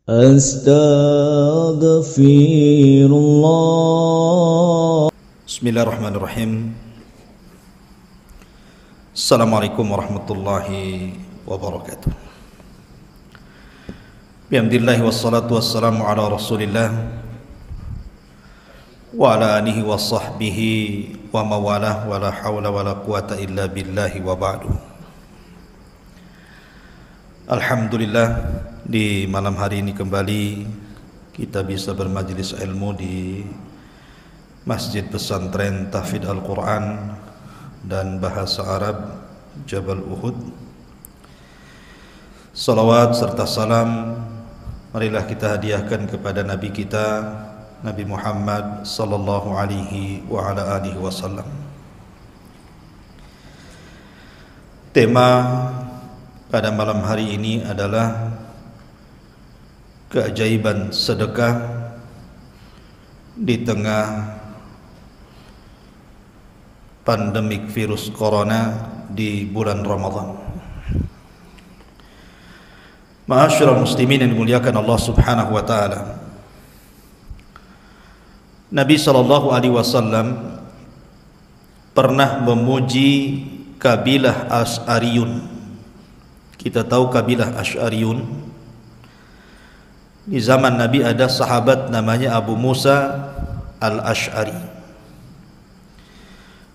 Astaghfirullah. Bismillahirrahmanirrahim. Assalamualaikum warahmatullahi wabarakatuh. Bihamdillahi wassalatu wassalamu ala rasulillah wa ala alihi wa sahbihi wa mawalah wa la hawla wa la quwata illa billahi wa ba'du. Alhamdulillah, di malam hari ini kembali kita bisa bermajlis ilmu di Masjid Pesantren Tahfidz Al-Quran dan Bahasa Arab Jabal Uhud. Salawat serta salam marilah kita hadiahkan kepada Nabi kita, Nabi Muhammad sallallahu alaihi wa ala alihi wasallam. Tema pada malam hari ini adalah keajaiban sedekah di tengah pandemik virus corona di bulan Ramadan. Ma'asyiral muslimin yang dimuliakan Allah Subhanahu wa taala. Nabi sallallahu alaihi wasallam pernah memuji kabilah Asy'ariyun. Kita tahu kabilah Asy'ariyun. Di zaman Nabi ada sahabat namanya Abu Musa Al-Asy'ari.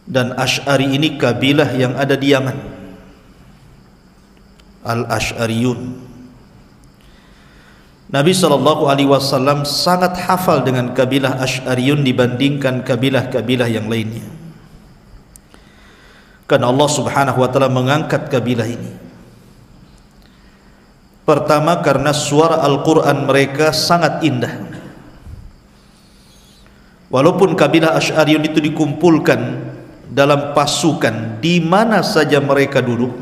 Dan Asy'ari ini kabilah yang ada di Yaman. Al-Asy'ariyun. Nabi SAW sangat hafal dengan kabilah Asy'ariyun dibandingkan kabilah-kabilah yang lainnya. Karena Allah Subhanahu wa taala mengangkat kabilah ini. Pertama, karena suara Al-Quran mereka sangat indah. Walaupun kabilah Asy'ariyun itu dikumpulkan dalam pasukan di mana saja mereka duduk,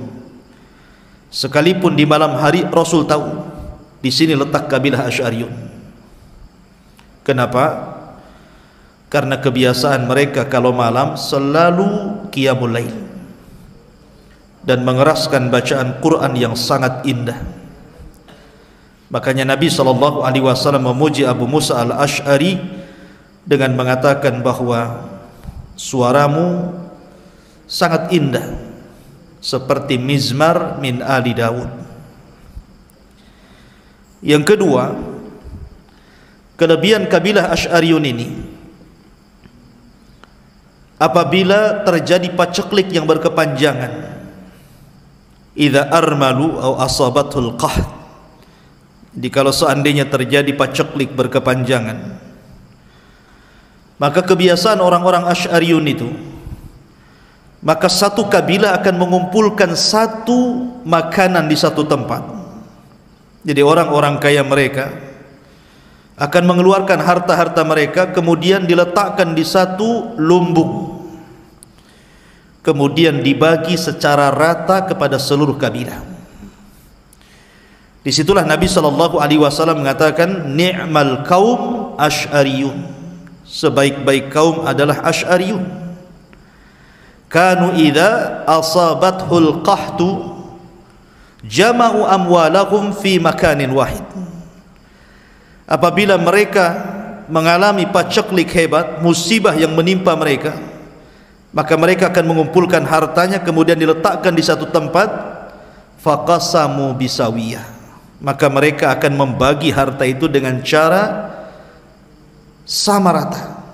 sekalipun di malam hari, Rasul tahu di sini letak kabilah Asy'ariyun. Kenapa? Karena kebiasaan mereka kalau malam selalu qiyamul lail dan mengeraskan bacaan Quran yang sangat indah. Makanya Nabi SAW memuji Abu Musa Al-Asy'ari dengan mengatakan bahwa suaramu sangat indah seperti mizmar min ali Daud. Yang kedua, kelebihan kabilah Asy'ariyun ini, apabila terjadi paceklik yang berkepanjangan, idza armalu aw asabatul qahth, jadi kalau seandainya terjadi paceklik berkepanjangan, maka kebiasaan orang-orang Asy'ariyun itu, maka satu kabilah akan mengumpulkan satu makanan di satu tempat. Jadi orang-orang kaya mereka akan mengeluarkan harta-harta mereka, kemudian diletakkan di satu lumbung, kemudian dibagi secara rata kepada seluruh kabilah. Disitulah Nabi SAW mengatakan, ni'mal kaum Asy'ariyun, sebaik-baik kaum adalah Asy'ariyun. Kanu idza asabathul qahtu jama'u amwalahum fi makanin wahid. Apabila mereka mengalami paceklik hebat, musibah yang menimpa mereka, maka mereka akan mengumpulkan hartanya kemudian diletakkan di satu tempat, faqasamu bisawiyah, maka mereka akan membagi harta itu dengan cara sama rata.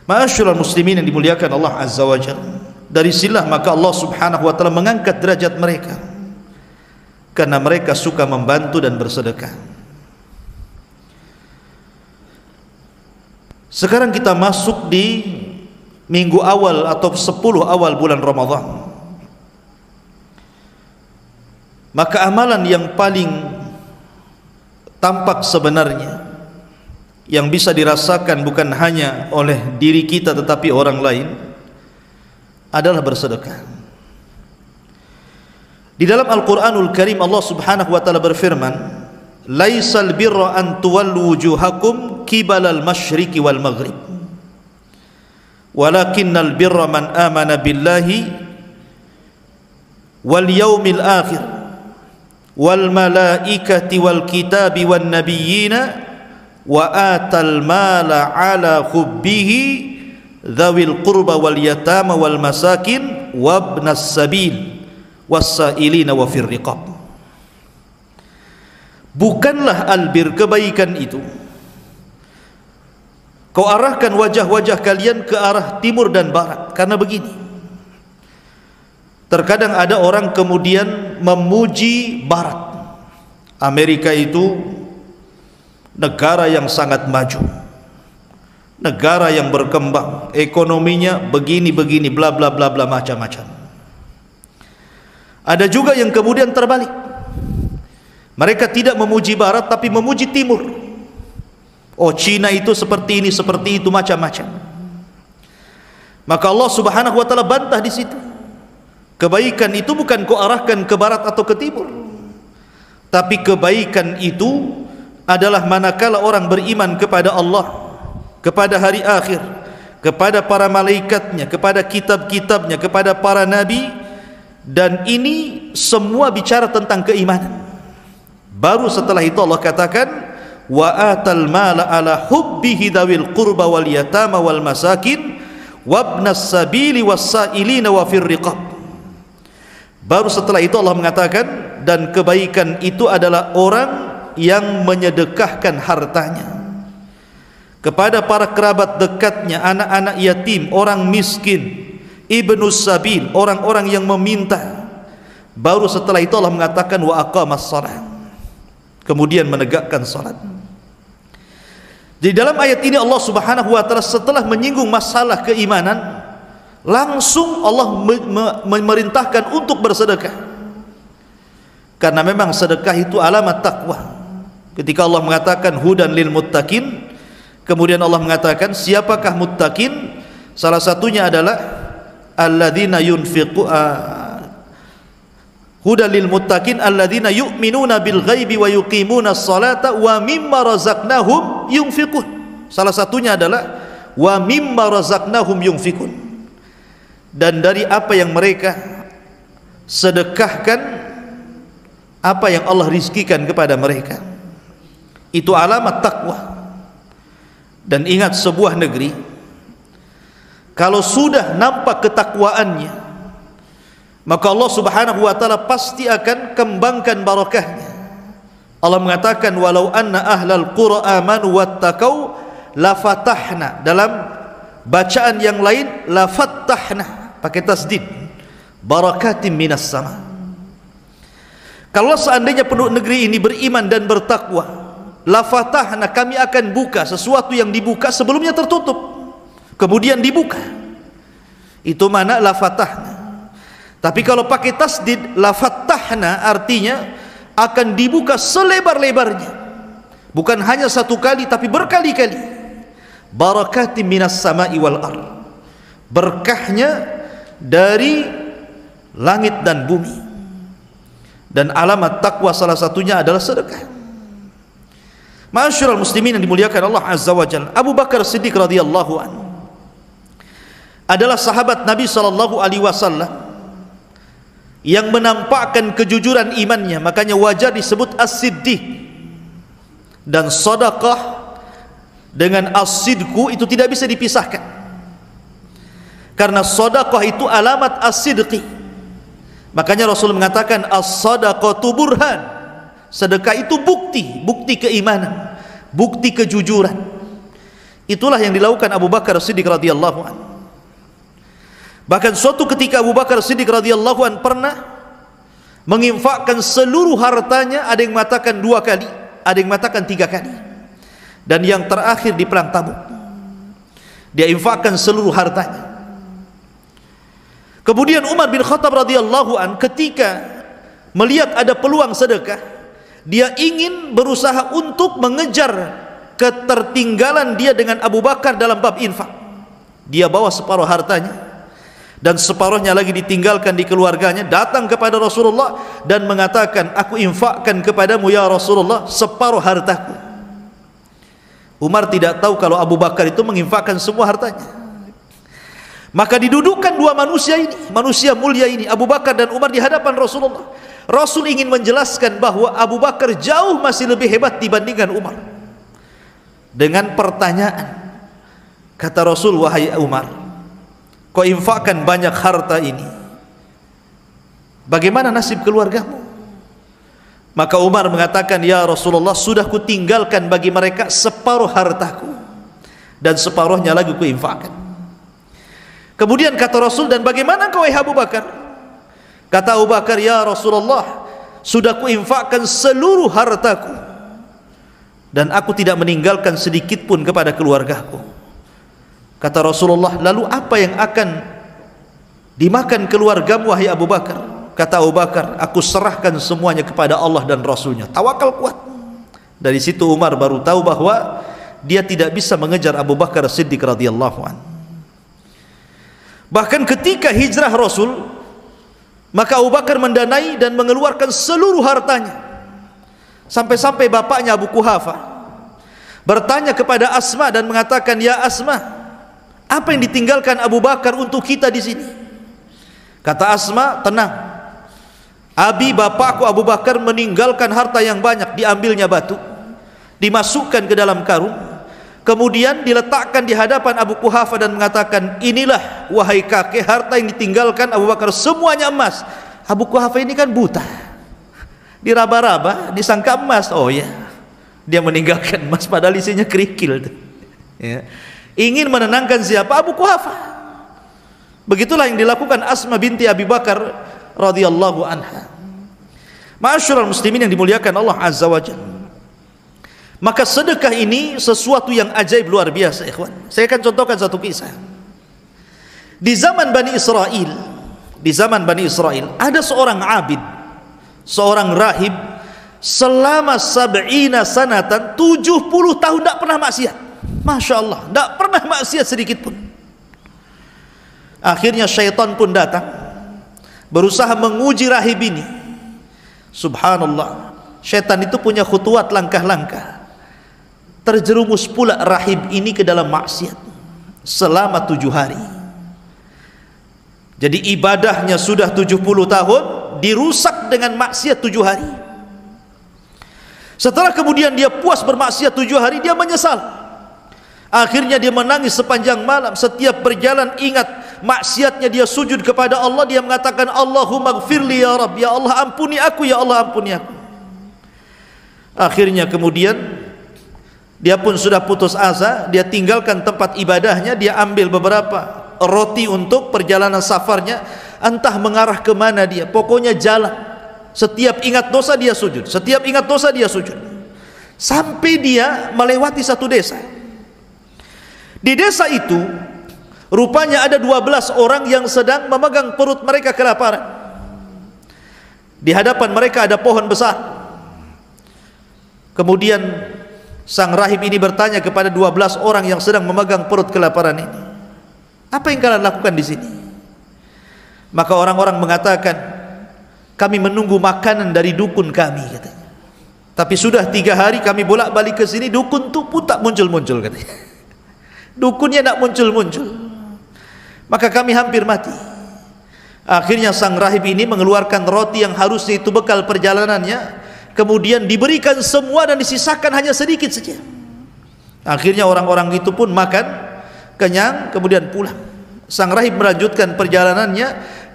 Ma'asyiral muslimin yang dimuliakan Allah Azza wa Jalla, dari sinilah maka Allah Subhanahu wa taala mengangkat derajat mereka, karena mereka suka membantu dan bersedekah. Sekarang kita masuk di minggu awal atau 10 awal bulan Ramadan. Maka amalan yang paling tampak sebenarnya, yang bisa dirasakan bukan hanya oleh diri kita tetapi orang lain, adalah bersedekah. Di dalam Al-Quranul Karim Allah Subhanahu wa ta'ala berfirman, laisal birra an tuwallu wujuhakum kibalal masyriqi wal maghrib walakinnal birra man amana billahi wal yaumil akhir wal malaikati wal kitabi wan nabiyyina wa atal mala ala hubbihi dzawil qurba wal yatama wal masakin wabnas sabil wassailina wa fir riqab. Bukanlah albir, kebaikan itu kau arahkan wajah-wajah kalian ke arah timur dan barat. Karena begini, terkadang ada orang kemudian memuji barat. Amerika itu negara yang sangat maju, negara yang berkembang, ekonominya begini-begini, bla bla bla bla, macam-macam. Ada juga yang kemudian terbalik, mereka tidak memuji barat tapi memuji timur. Oh, Cina itu seperti ini, seperti itu, macam-macam. Maka Allah Subhanahu wa taala bantah di situ. Kebaikan itu bukan kau arahkan ke barat atau ke timur, tapi kebaikan itu adalah manakala orang beriman kepada Allah, kepada hari akhir, kepada para malaikatnya, kepada kitab-kitabnya, kepada para nabi, dan ini semua bicara tentang keimanan. Baru setelah itu Allah katakan wa atal mala ala hubbihi dzawil qurba wal yatama wal masakin wabnas sabili wassailina wa fir riqab. Baru setelah itu Allah mengatakan, dan kebaikan itu adalah orang yang menyedekahkan hartanya kepada para kerabat dekatnya, anak-anak yatim, orang miskin, ibnus sabil, orang-orang yang meminta. Baru setelah itu Allah mengatakan wa aqamas shalah, kemudian menegakkan salat. Jadi dalam ayat ini Allah Subhanahu wa taala setelah menyinggung masalah keimanan, langsung Allah memerintahkan untuk bersedekah. Karena memang sedekah itu alamat takwa. Ketika Allah mengatakan hudan lil muttaqin, kemudian Allah mengatakan siapakah muttaqin? Salah satunya adalah alladzina yunfiqu hudan lil muttaqin alladzina yu'minuna bil ghaibi wa yuqimuna sholata wa mimma razaqnahum yunfiqun. Salah satunya adalah wa mimma razaqnahum yunfiqun, dan dari apa yang mereka sedekahkan, apa yang Allah rizkikan kepada mereka. Itu alamat takwa. Dan ingat, sebuah negeri kalau sudah nampak ketakwaannya, maka Allah Subhanahu wa taala pasti akan kembangkan barakahnya. Allah mengatakan walau anna ahlal qura amanu wattaqau lafatahna, dalam bacaan yang lain lafatahna pakai tasdid, barakatim minas sama. Kalau seandainya penduduk negeri ini beriman dan bertakwa, lafatahna, kami akan buka sesuatu yang dibuka sebelumnya tertutup, kemudian dibuka. Itu mana lafatahna. Tapi kalau pakai tasdid lafatahna, artinya akan dibuka selebar-lebarnya, bukan hanya satu kali tapi berkali-kali. Barakatim minas sama'i wal ard, berkahnya dari langit dan bumi. Dan alamat takwa salah satunya adalah sedekah. Ma'asyiral muslimin yang dimuliakan Allah Azza wa Jalla, Abu Bakar Siddiq radhiyallahu anhu adalah sahabat Nabi sallallahu alaihi wasallam yang menampakkan kejujuran imannya, makanya wajar disebut as-siddiq. Dan sedekah dengan as-sidqu itu tidak bisa dipisahkan, karena sedekah itu alamat as-sidqi. Makanya Rasul mengatakan as-sadaqatu burhan, sedekah itu bukti keimanan, bukti kejujuran. Itulah yang dilakukan Abu Bakar Siddiq radhiyallahu anhu. Bahkan suatu ketika Abu Bakar Siddiq radhiyallahu anhu pernah menginfakkan seluruh hartanya, ada yang mengatakan 2 kali, ada yang mengatakan 3 kali, dan yang terakhir di perang Tabuk dia infakkan seluruh hartanya. Kemudian Umar bin Khattab radhiyallahu anhu ketika melihat ada peluang sedekah, dia ingin berusaha untuk mengejar ketertinggalan dia dengan Abu Bakar dalam bab infak. Dia bawa separuh hartanya dan separuhnya lagi ditinggalkan di keluarganya, datang kepada Rasulullah dan mengatakan, aku infakkan kepadamu ya Rasulullah separuh hartaku. Umar tidak tahu kalau Abu Bakar itu menginfakkan semua hartanya. Maka didudukkan 2 manusia ini, manusia mulia ini, Abu Bakar dan Umar, di hadapan Rasulullah. Rasul ingin menjelaskan bahwa Abu Bakar jauh masih lebih hebat dibandingkan Umar. Dengan pertanyaan, kata Rasul, wahai Umar, kau infakkan banyak harta ini, bagaimana nasib keluargamu? Maka Umar mengatakan, ya Rasulullah, sudah kutinggalkan bagi mereka separuh hartaku, dan separuhnya lagi kuinfakkan. Kemudian kata Rasul, dan bagaimana kau, wahai Abu Bakar? Kata Abu Bakar, ya Rasulullah, sudah kuinfakkan seluruh hartaku, dan aku tidak meninggalkan sedikit pun kepada keluargaku. Kata Rasulullah, lalu apa yang akan dimakan keluargamu, wahai Abu Bakar? Kata Abu Bakar, aku serahkan semuanya kepada Allah dan Rasulnya. Tawakal kuat. Dari situ Umar baru tahu bahwa dia tidak bisa mengejar Abu Bakar Siddiq radhiyallahu anhu. Bahkan ketika hijrah Rasul, maka Abu Bakar mendanai dan mengeluarkan seluruh hartanya. Sampai-sampai bapaknya Abu Quhafa bertanya kepada Asma dan mengatakan, ya Asma, apa yang ditinggalkan Abu Bakar untuk kita di sini? Kata Asma, tenang, abi bapakku Abu Bakar meninggalkan harta yang banyak. Diambilnya batu, dimasukkan ke dalam karung, kemudian diletakkan di hadapan Abu Quhafa dan mengatakan, inilah wahai kakek harta yang ditinggalkan Abu Bakar, semuanya emas. Abu Quhafa ini kan buta, diraba-raba disangka emas. Oh ya, dia meninggalkan emas padahal isinya kerikil. Ya. Ingin menenangkan siapa? Abu Quhafa. Begitulah yang dilakukan Asma binti Abi Bakar radhiyallahu anha. Ma'asyiral muslimin yang dimuliakan Allah azza wa jalla, maka sedekah ini sesuatu yang ajaib luar biasa, ikhwan. Saya akan contohkan satu kisah. Di zaman Bani Israel, ada seorang abid, seorang rahib, selama 70 sanatan, 70 tahun tidak pernah maksiat. Masya Allah, tidak pernah maksiat sedikit pun. Akhirnya syaitan pun datang, berusaha menguji rahib ini. Subhanallah, syaitan itu punya khutuwat, langkah-langkah. Terjerumus pula rahib ini ke dalam maksiat selama 7 hari. Jadi ibadahnya sudah 70 tahun dirusak dengan maksiat 7 hari. Setelah kemudian dia puas bermaksiat 7 hari, dia menyesal. Akhirnya dia menangis sepanjang malam. Setiap berjalan ingat maksiatnya, dia sujud kepada Allah. Dia mengatakan, Allahumma gfirli ya Rabb, ya Allah ampuni aku, ya Allah ampuni aku. Akhirnya kemudian dia pun sudah putus asa. Dia tinggalkan tempat ibadahnya, dia ambil beberapa roti untuk perjalanan safarnya. Entah mengarah ke mana dia, pokoknya jalan. Setiap ingat dosa dia sujud, setiap ingat dosa dia sujud, sampai dia melewati satu desa. Di desa itu rupanya ada 12 orang yang sedang memegang perut mereka kelaparan. Di hadapan mereka ada pohon besar. Kemudian sang rahib ini bertanya kepada 12 orang yang sedang memegang perut kelaparan ini, apa yang kalian lakukan di sini? Maka orang-orang mengatakan, kami menunggu makanan dari dukun kami, katanya. Tapi sudah 3 hari kami bolak-balik ke sini, dukun tu pun tak muncul-muncul, katanya. Dukunnya tak muncul-muncul. Maka kami hampir mati. Akhirnya sang rahib ini mengeluarkan roti yang harusnya itu bekal perjalanannya, kemudian diberikan semua dan disisakan hanya sedikit saja. Akhirnya orang-orang itu pun makan kenyang, kemudian pulang. Sang rahib melanjutkan perjalanannya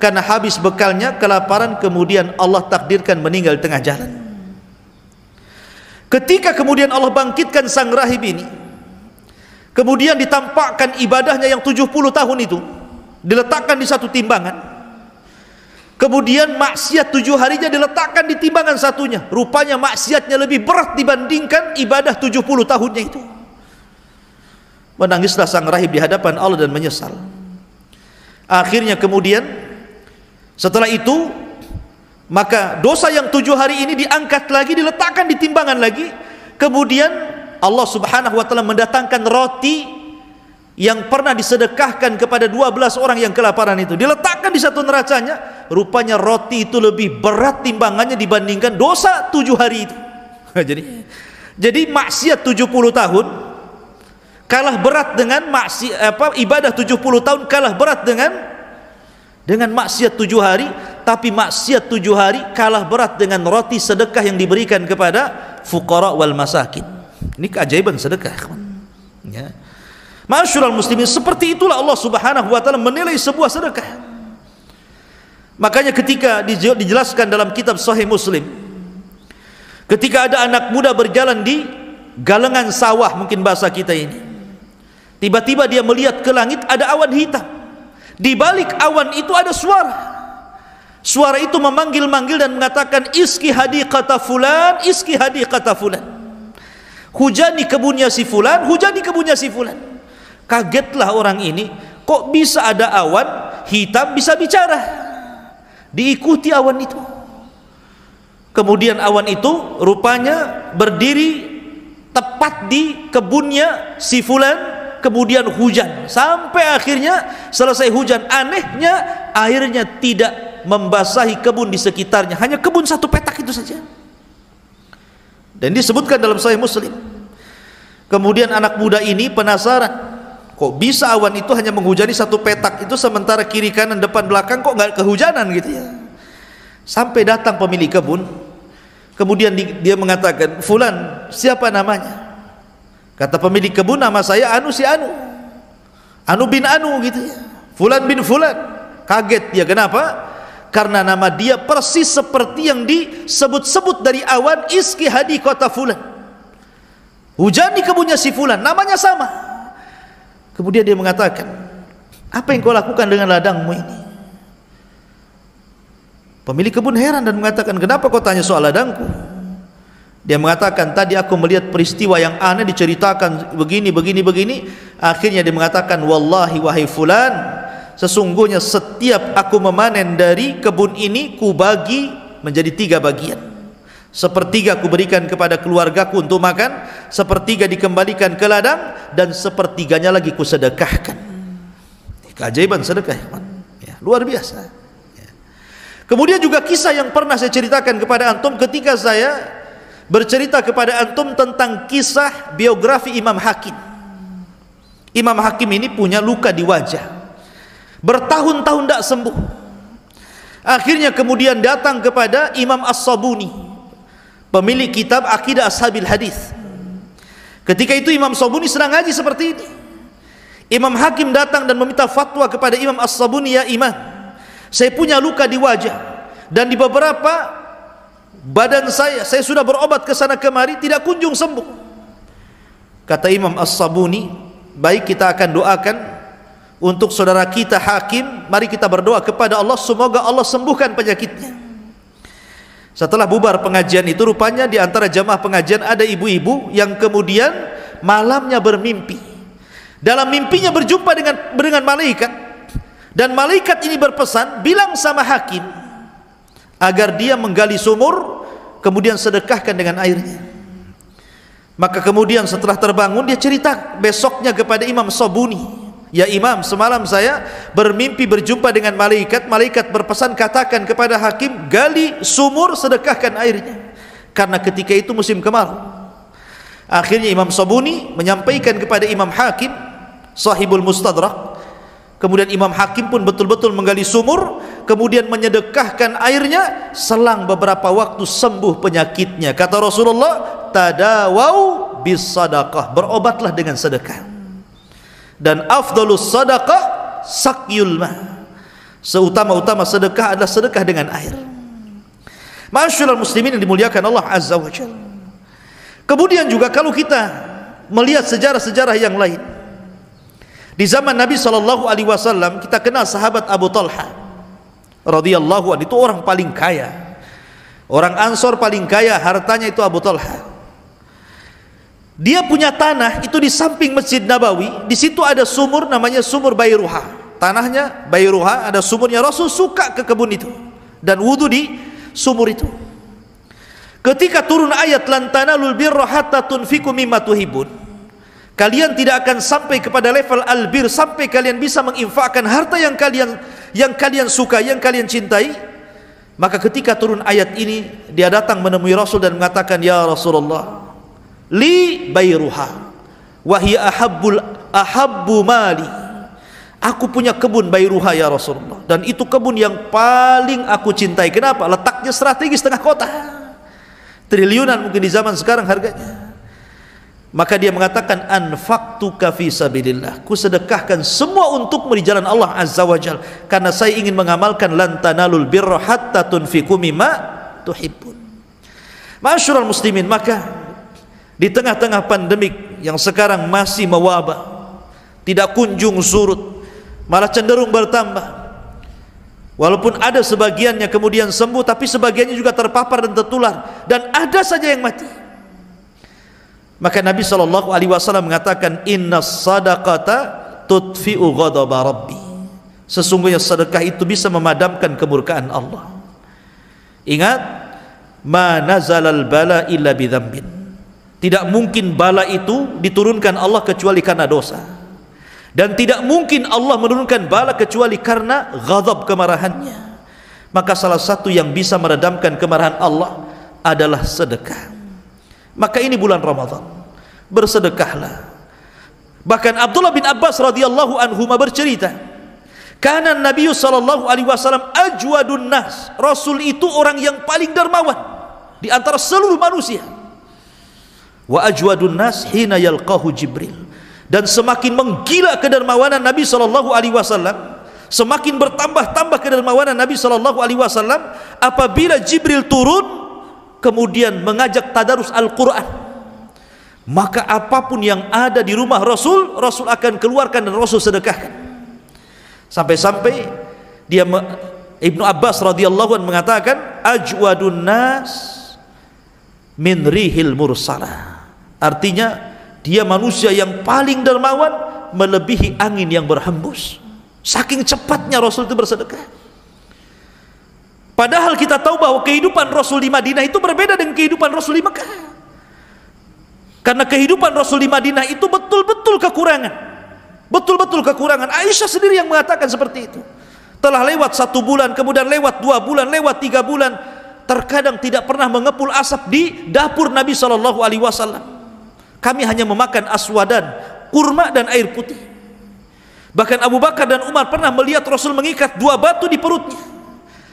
karena habis bekalnya, kelaparan, kemudian Allah takdirkan meninggal tengah jalan. Ketika kemudian Allah bangkitkan sang rahib ini, kemudian ditampakkan ibadahnya yang 70 tahun itu, diletakkan di satu timbangan. Kemudian maksiat 7 harinya diletakkan di timbangan satunya. Rupanya maksiatnya lebih berat dibandingkan ibadah 70 tahunnya itu. Menangislah sang rahib di hadapan Allah dan menyesal. Akhirnya kemudian setelah itu, maka dosa yang 7 hari ini diangkat lagi, diletakkan di timbangan lagi. Kemudian Allah subhanahu wa ta'ala mendatangkan roti yang pernah disedekahkan kepada 12 orang yang kelaparan itu, diletakkan di satu neracanya. Rupanya roti itu lebih berat timbangannya dibandingkan dosa 7 hari itu. Jadi maksiat 70 tahun kalah berat dengan ibadah 70 tahun kalah berat dengan maksiat 7 hari. tapi maksiat 7 hari kalah berat dengan roti sedekah yang diberikan kepada fuqara wal masakin. Ini keajaiban sedekah, ya. Ma'asyiral muslimin, seperti itulah Allah Subhanahu wa taala menilai sebuah sedekah. Makanya ketika dijelaskan dalam kitab Sahih Muslim, ketika ada anak muda berjalan di galengan sawah, mungkin bahasa kita ini, tiba-tiba dia melihat ke langit ada awan hitam. Di balik awan itu ada suara. Suara itu memanggil-manggil dan mengatakan, iski hadiqata fulan, iski hadiqata fulan. Hujani kebunnya si fulan, hujani kebunnya si fulan. Kagetlah orang ini, kok bisa ada awan hitam bisa bicara. Diikuti awan itu. Kemudian awan itu rupanya berdiri tepat di kebunnya si fulan, kemudian hujan sampai akhirnya selesai hujan. Anehnya airnya tidak membasahi kebun di sekitarnya, hanya kebun satu petak itu saja. Dan disebutkan dalam Sahih Muslim. Kemudian anak muda ini penasaran, kok bisa awan itu hanya menghujani satu petak itu, sementara kiri kanan depan belakang kok nggak kehujanan gitu ya. Sampai datang pemilik kebun, kemudian dia mengatakan, fulan, siapa namanya? Kata pemilik kebun, nama saya Anu si Anu, Anu bin Anu gitu ya, fulan bin fulan. Kaget dia, kenapa? Karena nama dia persis seperti yang disebut-sebut dari awan, iski hadiqata fulan, hujani kebunnya si fulan, namanya sama. Kemudian dia mengatakan, apa yang kau lakukan dengan ladangmu ini? Pemilik kebun heran dan mengatakan, kenapa kau tanya soal ladangku? Dia mengatakan, tadi aku melihat peristiwa yang aneh diceritakan begini. Akhirnya dia mengatakan, wallahi wahai fulan, sesungguhnya setiap aku memanen dari kebun ini, ku bagi menjadi 3 bagian. Sepertiga ku berikan kepada keluargaku untuk makan, sepertiga dikembalikan ke ladang, dan sepertiganya lagi ku sedekahkan. Keajaiban sedekah, ya, luar biasa, ya. Kemudian juga kisah yang pernah saya ceritakan kepada antum ketika saya bercerita kepada antum tentang kisah biografi Imam Hakim. Imam Hakim ini punya luka di wajah, bertahun-tahun tidak sembuh. Akhirnya kemudian datang kepada Imam As-Sabuni, pemilik kitab Aqidah Ashabil Hadis. Ketika itu Imam Sabuni sedang ngaji seperti ini. Imam Hakim datang dan meminta fatwa kepada Imam As-Sabuni, ya Imam, saya punya luka di wajah dan di beberapa badan saya sudah berobat ke sana kemari, tidak kunjung sembuh. Kata Imam As-Sabuni, baik, kita akan doakan untuk saudara kita Hakim, mari kita berdoa kepada Allah semoga Allah sembuhkan penyakitnya. Setelah bubar pengajian itu, rupanya di antara jamaah pengajian ada ibu-ibu yang kemudian malamnya bermimpi. Dalam mimpinya berjumpa dengan malaikat, dan malaikat ini berpesan, bilang sama Hakim agar dia menggali sumur, kemudian sedekahkan dengan airnya. Maka kemudian setelah terbangun, dia cerita besoknya kepada Imam Sabuni, ya Imam, semalam saya bermimpi berjumpa dengan malaikat. Malaikat berpesan, katakan kepada Hakim, gali sumur, sedekahkan airnya, karena ketika itu musim kemarau. Akhirnya Imam Sabuni menyampaikan kepada Imam Hakim, Sahibul Mustadrak. Kemudian Imam Hakim pun betul-betul menggali sumur, kemudian menyedekahkan airnya. Selang beberapa waktu sembuh penyakitnya. Kata Rasulullah, tadawau bis sadaqah, berobatlah dengan sedekah. Dan afdalus sadaqah sakyul ma, seutama-utama sedekah adalah sedekah dengan air. Ma'asyiral muslimin yang dimuliakan Allah Azza wa Jalla. Kemudian juga kalau kita melihat sejarah-sejarah yang lain, di zaman Nabi SAW, kita kenal sahabat Abu Talha radhiyallahu anhu. Itu orang paling kaya, orang Ansor paling kaya, hartanya itu Abu Talha. Dia punya tanah itu di samping Masjid Nabawi. Di situ ada sumur namanya sumur Bayruha. Tanahnya Bayruha, ada sumurnya. Rasul suka ke kebun itu dan wudu di sumur itu. Ketika turun ayat lan tanalul birra hatta tunfiqu mimma tuhibbun, kalian tidak akan sampai kepada level albir sampai kalian bisa menginfakkan harta yang kalian suka, yang kalian cintai. Maka ketika turun ayat ini, dia datang menemui Rasul dan mengatakan, ya Rasulullah, li bayruha wa hiya ahabbu mali, Aku punya kebun Bairuha ya Rasulullah, dan itu kebun yang paling aku cintai. Kenapa? Letaknya strategis tengah kota, triliunan mungkin di zaman sekarang harganya. Maka dia mengatakan, anfaqtuka fi sabilillah, ku sedekahkan semua untukmu di jalan Allah Azza wa Jal, karena saya ingin mengamalkan lan tanalul birra hatta tunfiqu mimma tuhibbun. Ma'asyiral muslimin, maka di tengah-tengah pandemik yang sekarang masih mewabah, tidak kunjung surut, malah cenderung bertambah. Walaupun ada sebagiannya kemudian sembuh, tapi sebagiannya juga terpapar dan tertular, dan ada saja yang mati. Maka Nabi SAW mengatakan, inna sadaqata tudfi'u ghadaba rabbi, sesungguhnya sedekah itu bisa memadamkan kemurkaan Allah. Ingat, ma nazalal bala illa bidzambin, tidak mungkin bala itu diturunkan Allah kecuali karena dosa, dan tidak mungkin Allah menurunkan bala kecuali karena ghadab, kemarahannya. Maka salah satu yang bisa meredamkan kemarahan Allah adalah sedekah. Maka ini bulan Ramadan, bersedekahlah. Bahkan Abdullah bin Abbas radhiyallahu anhuma bercerita, kana Nabi sallallahu alaihi wasallam ajwadun nas, Rasul itu orang yang paling dermawan di antara seluruh manusia. Wa ajwadun nas hina yalqahu Jibril, dan semakin menggila kedermawanan Nabi sallallahu alaihi wasallam, semakin bertambah-tambah kedermawanan Nabi sallallahu alaihi wasallam apabila Jibril turun kemudian mengajak tadarus Al-Quran. Maka apapun yang ada di rumah Rasul, Rasul akan keluarkan dan Rasul sedekahkan. Sampai-sampai dia Ibnu Abbas radhiyallahu anhu mengatakan, ajwadun nas min rihil mursalah, artinya dia manusia yang paling dermawan melebihi angin yang berhembus. Saking cepatnya Rasul itu bersedekah. Padahal kita tahu bahwa kehidupan Rasul di Madinah itu berbeda dengan kehidupan Rasul di Mekah. Karena kehidupan Rasul di Madinah itu betul-betul kekurangan. Betul-betul kekurangan. Aisyah sendiri yang mengatakan seperti itu. Telah lewat 1 bulan, kemudian lewat 2 bulan, lewat 3 bulan, terkadang tidak pernah mengepul asap di dapur Nabi SAW. Kami hanya memakan aswadan, kurma dan air putih. Bahkan Abu Bakar dan Umar pernah melihat Rasul mengikat 2 batu di perutnya.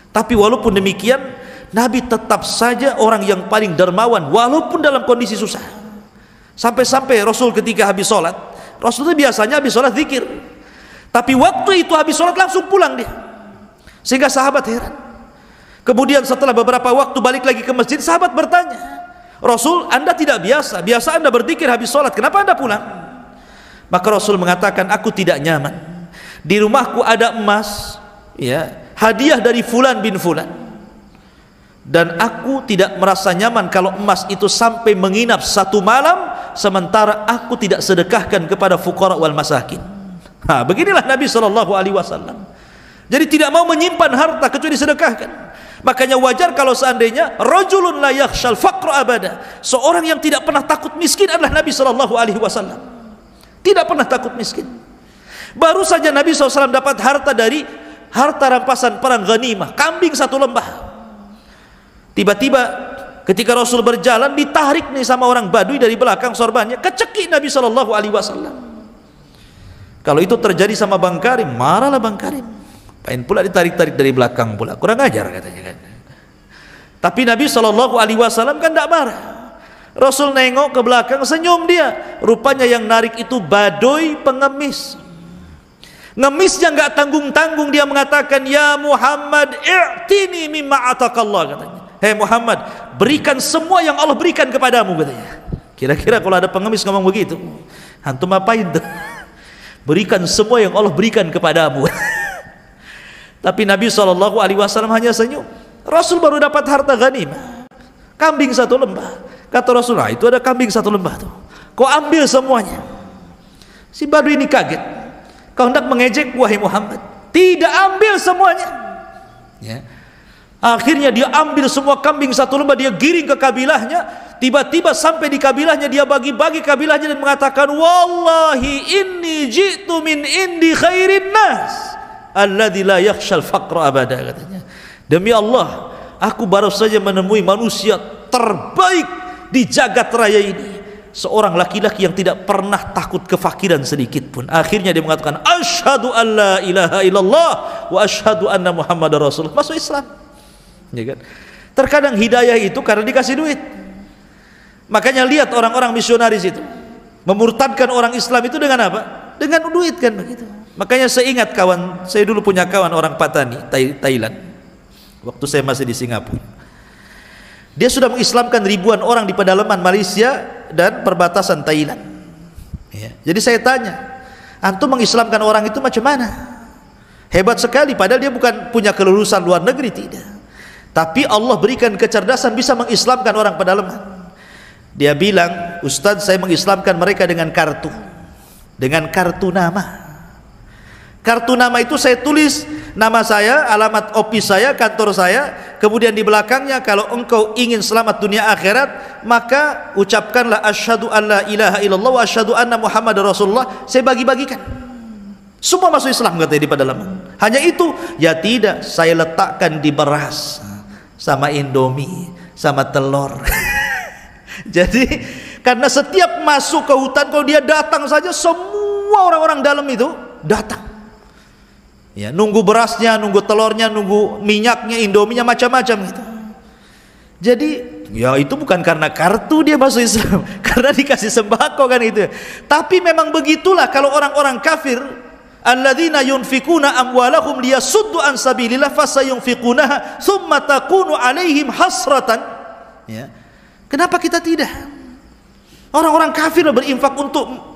Tapi walaupun demikian, Nabi tetap saja orang yang paling dermawan walaupun dalam kondisi susah. Sampai-sampai Rasul ketika habis sholat, Rasul itu biasanya habis sholat zikir, tapi waktu itu habis sholat langsung pulang dia, sehingga sahabat heran. Kemudian setelah beberapa waktu balik lagi ke masjid, sahabat bertanya, Rasul, Anda tidak biasa Anda berzikir habis sholat, kenapa Anda pulang? Maka Rasul mengatakan, aku tidak nyaman, di rumahku ada emas, ya, hadiah dari fulan bin fulan, dan aku tidak merasa nyaman kalau emas itu sampai menginap 1 malam sementara aku tidak sedekahkan kepada fuqara wal masakin. Beginilah Nabi SAW. Jadi tidak mau menyimpan harta kecuali disedekahkan. Makanya wajar kalau seandainya rajulun la yakhshal faqra abada, seorang yang tidak pernah takut miskin adalah Nabi SAW. Tidak pernah takut miskin. Baru saja Nabi SAW dapat harta dari harta rampasan perang ghanimah, kambing 1 lembah. Tiba-tiba ketika Rasul berjalan, ditarik nih sama orang Badui dari belakang sorbannya, kecekik Nabi SAW. Kalau itu terjadi sama Bang Karim, marahlah Bang Karim. Pengen pula ditarik-tarik dari belakang pula, kurang ajar katanya kan. Tapi Nabi SAW kan tidak marah. Rasul nengok ke belakang, senyum dia. Rupanya yang narik itu Badui pengemis. Ngemisnya nggak tanggung-tanggung, dia mengatakan, ya Muhammad, i'tini mimma atakallah, katanya. Hei Muhammad, berikan semua yang Allah berikan kepadamu, katanya. Kira-kira kalau ada pengemis ngomong begitu, antum apain tuh? Berikan semua yang Allah berikan kepadamu. Tapi Nabi SAW hanya senyum. Rasul baru dapat harta ghanimah, kambing 1 lembah. Kata Rasulullah, itu ada kambing 1 lembah tuh, kau ambil semuanya. Si Badui ini kaget. Kau hendak mengejek wahai Muhammad, tidak, ambil semuanya, ya. Akhirnya dia ambil semua kambing 1 lembah, dia giring ke kabilahnya. Tiba-tiba sampai di kabilahnya, dia bagi-bagi kabilahnya dan mengatakan, wallahi inni ji'tu min indi khairin nas alladzi la yakhshal faqra abada, katanya. Demi Allah, aku baru saja menemui manusia terbaik di jagat raya ini, seorang laki-laki yang tidak pernah takut kefakiran sedikit pun. Akhirnya dia mengatakan asyhadu an la ilaha illallah wa asyhadu anna muhammadar rasulullah, masuk Islam. Ya kan? Terkadang hidayah itu karena dikasih duit. Makanya lihat orang-orang misionaris itu memurtadkan orang Islam itu dengan apa? Dengan duit kan begitu. Makanya saya ingat kawan, saya dulu punya kawan orang Patani, Thailand. Waktu saya masih di Singapura. Dia sudah mengislamkan ribuan orang di pedalaman Malaysia dan perbatasan Thailand. Ya. Jadi saya tanya, antum mengislamkan orang itu macam mana? Hebat sekali, padahal dia bukan punya kelulusan luar negeri, tidak. Tapi Allah berikan kecerdasan bisa mengislamkan orang pedalaman. Dia bilang, Ustadz, saya mengislamkan mereka dengan kartu nama. Kartu nama itu saya tulis nama saya, alamat office saya, kantor saya, kemudian di belakangnya, kalau engkau ingin selamat dunia akhirat, maka ucapkanlah asyhadu an la ilaha illallah wa asyhadu anna muhammadar rasulullah. Saya bagi-bagikan, semua masuk Islam katanya di pedalaman. Hanya itu? Ya tidak, saya letakkan di beras sama Indomie sama telur. Jadi karena setiap masuk ke hutan, kalau dia datang saja semua orang-orang dalam itu datang. Ya, nunggu berasnya, nunggu telurnya, nunggu minyaknya, Indominya, macam-macam gitu. Jadi ya itu bukan karena kartu dia masuk Islam, karena dikasih sembako kan itu. Tapi memang begitulah kalau orang-orang kafir, alladzina yunfikuna amwalahum liyasuddu an sabilillah fasayunfikunaha tsumma takunu alaihim hasratan. Ya. Kenapa kita tidak? Orang-orang kafir berinfak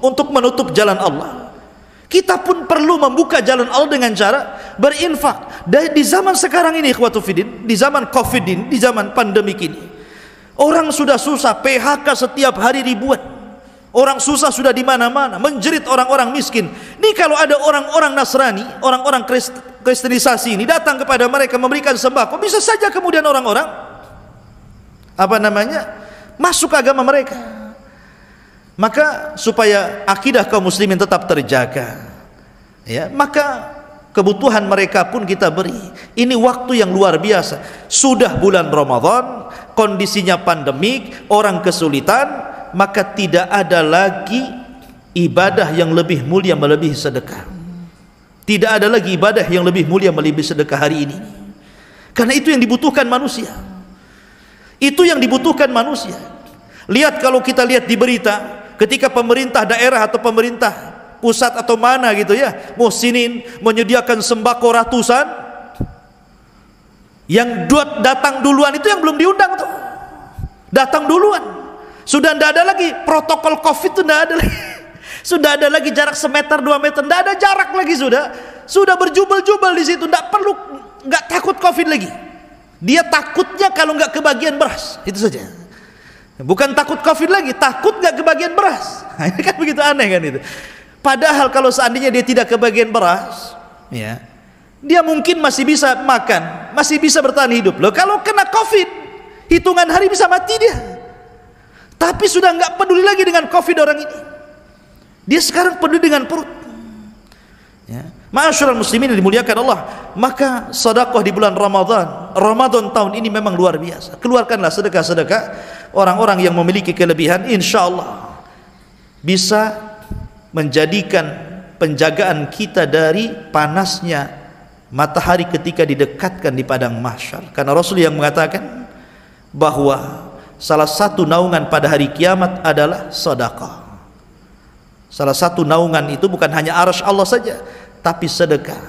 untuk menutup jalan Allah. Kita pun perlu membuka jalan Allah dengan cara berinfak. Di zaman sekarang ini, ikhwatu fiddin, di zaman Covid ini, di zaman pandemik ini, orang sudah susah, PHK setiap hari ribuan. Orang susah sudah di mana-mana, menjerit orang-orang miskin. Ini kalau ada orang-orang Nasrani, orang-orang Kristenisasi ini datang kepada mereka memberikan sembako, bisa saja kemudian orang-orang masuk ke agama mereka. Maka supaya akidah kaum muslimin tetap terjaga, ya, maka kebutuhan mereka pun kita beri. Ini waktu yang luar biasa. Sudah bulan Ramadan, kondisinya pandemik, orang kesulitan, maka tidak ada lagi ibadah yang lebih mulia melebihi sedekah. Tidak ada lagi ibadah yang lebih mulia melebihi sedekah hari ini. Karena itu yang dibutuhkan manusia. Itu yang dibutuhkan manusia. Lihat, kalau kita lihat di berita, ketika pemerintah daerah atau pemerintah pusat atau mana gitu ya, muhsinin menyediakan sembako ratusan, yang datang duluan itu yang belum diundang tuh, datang duluan. Sudah tidak ada lagi protokol Covid, itu tidak ada lagi. Sudah ada lagi jarak semeter 2 meter, tidak ada jarak lagi, sudah berjubel-jubel di situ, nggak takut Covid lagi. Dia takutnya kalau nggak kebagian beras, itu saja. Bukan takut Covid lagi, takut nggak kebagian beras. Nah, ini kan begitu aneh kan itu. Padahal kalau seandainya dia tidak kebagian beras, ya, dia mungkin masih bisa makan, masih bisa bertahan hidup. Loh, kalau kena Covid, hitungan hari bisa mati dia. Tapi sudah nggak peduli lagi dengan Covid orang ini. Dia sekarang peduli dengan perut. Ya. Ma'asyiral muslimin yang dimuliakan Allah, maka sedekah di bulan Ramadan tahun ini memang luar biasa. Keluarkanlah sedekah-sedekah. Orang-orang yang memiliki kelebihan, insya Allah bisa menjadikan penjagaan kita dari panasnya matahari ketika didekatkan di padang mahsyar. Karena Rasul yang mengatakan bahwa salah satu naungan pada hari kiamat adalah sedekah. Salah satu naungan itu bukan hanya arsy Allah saja, tapi sedekah.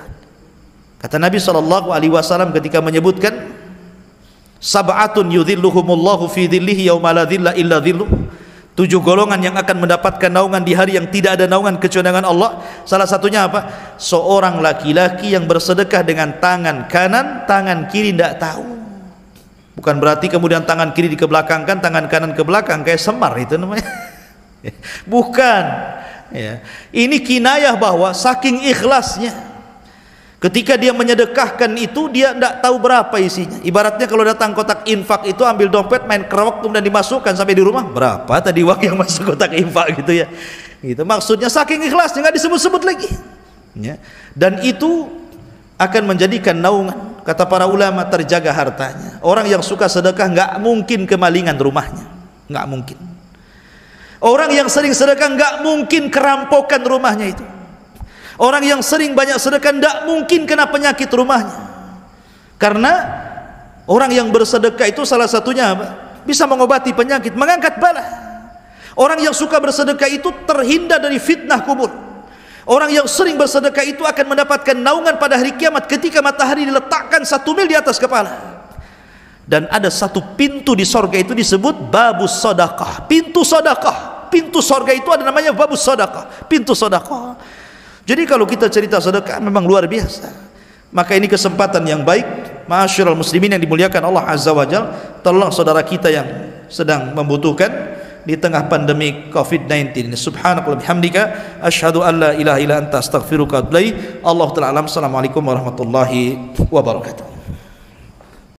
Kata Nabi SAW ketika menyebutkan sab'atun yudhilluhumullahu fi dhillihi yauma la dhilla illa dhilluh, 7 golongan yang akan mendapatkan naungan di hari yang tidak ada naungan kecuali dengan Allah. Salah satunya apa? Seorang laki-laki yang bersedekah dengan tangan kanan, tangan kiri tidak tahu. Bukan berarti kemudian tangan kiri dikebelakangkan, tangan kanan ke belakang kayak Semar itu namanya. Bukan, ya. Ini kinayah bahwa saking ikhlasnya, ketika dia menyedekahkan itu, dia tidak tahu berapa isinya. Ibaratnya kalau datang kotak infak itu, ambil dompet, main kerok, kemudian dimasukkan sampai di rumah, berapa tadi uang yang masuk kotak infak gitu ya. Gitu. Maksudnya saking ikhlasnya, nggak disebut-sebut lagi. Ya. Dan itu akan menjadikan naungan. Kata para ulama, terjaga hartanya. Orang yang suka sedekah nggak mungkin kemalingan rumahnya, nggak mungkin. Orang yang sering sedekah enggak mungkin kerampokan rumahnya itu. Orang yang sering banyak sedekah enggak mungkin kena penyakit rumahnya. Karena orang yang bersedekah itu salah satunya apa? Bisa mengobati penyakit, mengangkat bala. Orang yang suka bersedekah itu terhindar dari fitnah kubur. Orang yang sering bersedekah itu akan mendapatkan naungan pada hari kiamat ketika matahari diletakkan 1 mil di atas kepala. Dan ada satu pintu di sorga itu disebut babus sedekah, pintu sedekah. Pintu sorga itu ada namanya babus sedekah, pintu sedekah. Jadi kalau kita cerita sedekah memang luar biasa. Maka ini kesempatan yang baik, ma'asyiral muslimin yang dimuliakan Allah Azza wa Jalla, tolong saudara kita yang sedang membutuhkan di tengah pandemi COVID-19 ini. Subhanakallahumma bihamdika asyhadu an la ilaha illa anta astaghfiruka wa atubu ilaik. Allahu ta'ala alam. Assalamualaikum warahmatullahi wabarakatuh.